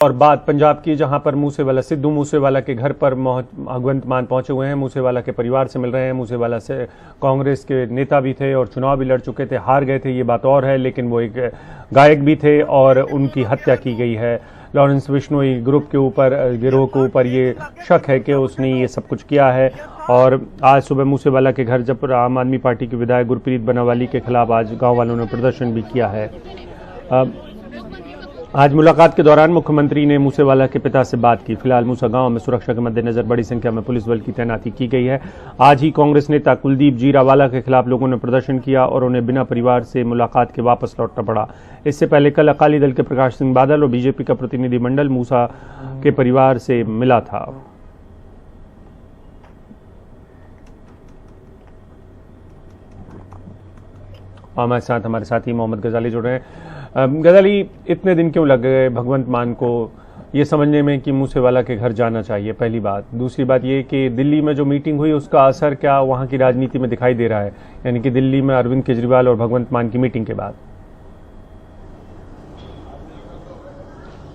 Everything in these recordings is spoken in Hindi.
और बात पंजाब की, जहां पर मूसेवाला सिद्धू मूसेवाला के घर पर भगवंत मान पहुंचे हुए हैं। मूसेवाला के परिवार से मिल रहे हैं। मूसेवाला से कांग्रेस के नेता भी थे और चुनाव भी लड़ चुके थे, हार गए थे, ये बात और है, लेकिन वो एक गायक भी थे और उनकी हत्या की गई है। लॉरेंस बिश्नोई ग्रुप के ऊपर, गिरोह के ऊपर ये शक है कि उसने ये सब कुछ किया है। और आज सुबह मूसेवाला के घर जब आम आदमी पार्टी के विधायक गुरप्रीत बनावाली के खिलाफ आज गांव वालों ने प्रदर्शन भी किया है। आज मुलाकात के दौरान मुख्यमंत्री ने मूसेवाला के पिता से बात की। फिलहाल मूसा गांव में सुरक्षा के मद्देनजर बड़ी संख्या में पुलिस बल की तैनाती की गई है। आज ही कांग्रेस नेता कुलदीप जीरावाला के खिलाफ लोगों ने प्रदर्शन किया और उन्हें बिना परिवार से मुलाकात के वापस लौटना पड़ा। इससे पहले कल अकाली दल के प्रकाश सिंह बादल और बीजेपी का प्रतिनिधिमंडल मूसा के परिवार से मिला था। हमारे साथी मोहम्मद गजाली जुड़ रहे हैं। गजाली, इतने दिन क्यों लग गए भगवंत मान को ये समझने में कि मूसेवाला के घर जाना चाहिए? पहली बात। दूसरी बात ये कि दिल्ली में जो मीटिंग हुई उसका असर क्या वहां की राजनीति में दिखाई दे रहा है, यानी कि दिल्ली में अरविंद केजरीवाल और भगवंत मान की मीटिंग के बाद?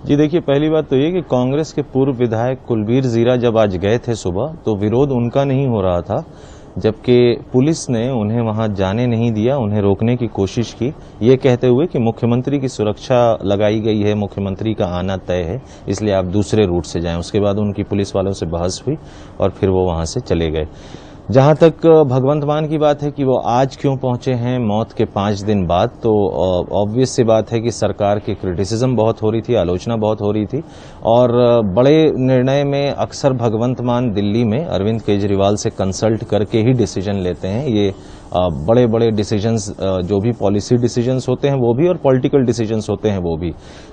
जी देखिए, पहली बात तो ये कि कांग्रेस के पूर्व विधायक कुलबीर जीरा जब आज गए थे सुबह, तो विरोध उनका नहीं हो रहा था, जबकि पुलिस ने उन्हें वहां जाने नहीं दिया, उन्हें रोकने की कोशिश की, ये कहते हुए कि मुख्यमंत्री की सुरक्षा लगाई गई है, मुख्यमंत्री का आना तय है, इसलिए आप दूसरे रूट से जाएं। उसके बाद उनकी पुलिस वालों से बहस हुई और फिर वो वहां से चले गए। जहां तक भगवंत मान की बात है कि वो आज क्यों पहुंचे हैं मौत के 5 दिन बाद, तो ऑब्वियस सी बात है कि सरकार की क्रिटिसिज्म बहुत हो रही थी, आलोचना बहुत हो रही थी और बड़े निर्णय में अक्सर भगवंत मान दिल्ली में अरविंद केजरीवाल से कंसल्ट करके ही डिसीजन लेते हैं। ये बड़े बड़े डिसीजंस, जो भी पॉलिसी डिसीजंस होते हैं वो भी और पॉलिटिकल डिसीजंस होते हैं वो भी।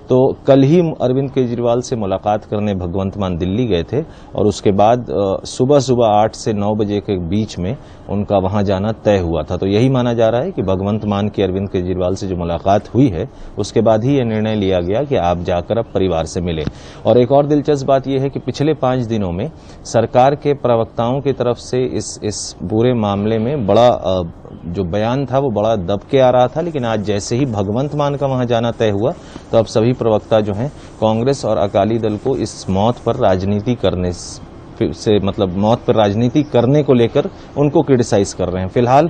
तो कल ही अरविंद केजरीवाल से मुलाकात करने भगवंत मान दिल्ली गए थे और उसके बाद सुबह सुबह 8 से 9 बजे के बीच में उनका वहां जाना तय हुआ था। तो यही माना जा रहा है कि भगवंत मान की अरविंद केजरीवाल से जो मुलाकात हुई है उसके बाद ही यह निर्णय लिया गया कि आप जाकर अब परिवार से मिलें। और एक और दिलचस्प बात यह है कि पिछले 5 दिनों में सरकार के प्रवक्ताओं की तरफ से इस पूरे मामले में बड़ा जो बयान था वो बड़ा दब के आ रहा था, लेकिन आज जैसे ही भगवंत मान का वहां जाना तय हुआ तो अब सभी प्रवक्ता जो हैं कांग्रेस और अकाली दल को इस मौत पर राजनीति करने से, मतलब मौत पर राजनीति करने को लेकर उनको क्रिटिसाइज कर रहे हैं। फिलहाल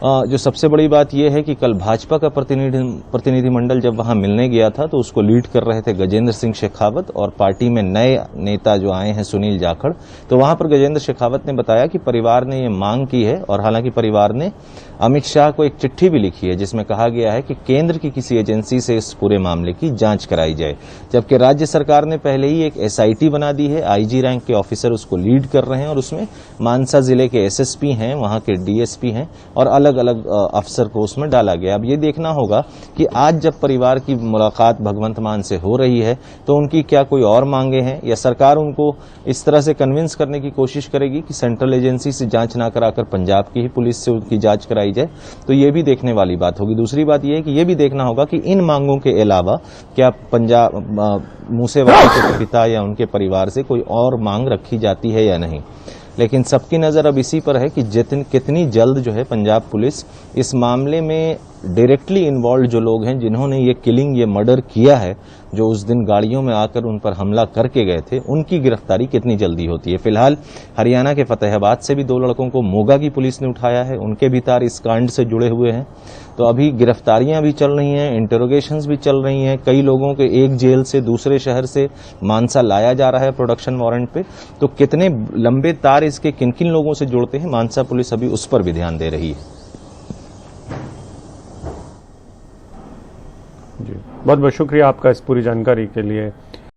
जो सबसे बड़ी बात यह है कि कल भाजपा का प्रतिनिधिमंडल जब वहां मिलने गया था तो उसको लीड कर रहे थे गजेंद्र सिंह शेखावत और पार्टी में नए नेता जो आए हैं सुनील जाखड़। तो वहां पर गजेंद्र शेखावत ने बताया कि परिवार ने ये मांग की है और हालांकि परिवार ने अमित शाह को एक चिट्ठी भी लिखी है जिसमें कहा गया है कि केंद्र की किसी एजेंसी से इस पूरे मामले की जांच कराई जाए, जबकि राज्य सरकार ने पहले ही एक एसआईटी बना दी है। आईजी रैंक के ऑफिसर उसको लीड कर रहे हैं और उसमें मानसा जिले के एसएसपी हैं, वहां के डीएसपी हैं और अलग अलग अफसर को उसमें डाला गया। अब ये देखना होगा कि आज जब परिवार की मुलाकात भगवंत मान से हो रही है तो उनकी क्या कोई और मांगे हैं या सरकार उनको इस तरह से कन्विंस करने की कोशिश करेगी कि सेंट्रल एजेंसी से जांच ना कराकर पंजाब की ही पुलिस से उनकी जांच कराई जाए। तो ये भी देखने वाली बात होगी। दूसरी बात यह है कि यह भी देखना होगा कि इन मांगों के अलावा क्या पंजाब मूसेवाला के पिता या उनके परिवार से कोई और मांग रखी जाती है या नहीं। लेकिन सबकी नजर अब इसी पर है कि कितनी जल्द जो है पंजाब पुलिस इस मामले में डायरेक्टली इन्वॉल्व जो लोग हैं, जिन्होंने ये किलिंग, ये मर्डर किया है, जो उस दिन गाड़ियों में आकर उन पर हमला करके गए थे, उनकी गिरफ्तारी कितनी जल्दी होती है। फिलहाल हरियाणा के फतेहाबाद से भी 2 लड़कों को मोगा की पुलिस ने उठाया है, उनके भी तार इस कांड से जुड़े हुए हैं। तो अभी गिरफ्तारियां भी चल रही हैं, इंटरोगेशंस भी चल रही हैं। कई लोगों के एक जेल से दूसरे शहर से मानसा लाया जा रहा है प्रोडक्शन वारंट पे। तो कितने लंबे तार इसके किन किन लोगों से जुड़ते हैं, मानसा पुलिस अभी उस पर भी ध्यान दे रही है। जी, बहुत बहुत शुक्रिया आपका इस पूरी जानकारी के लिए।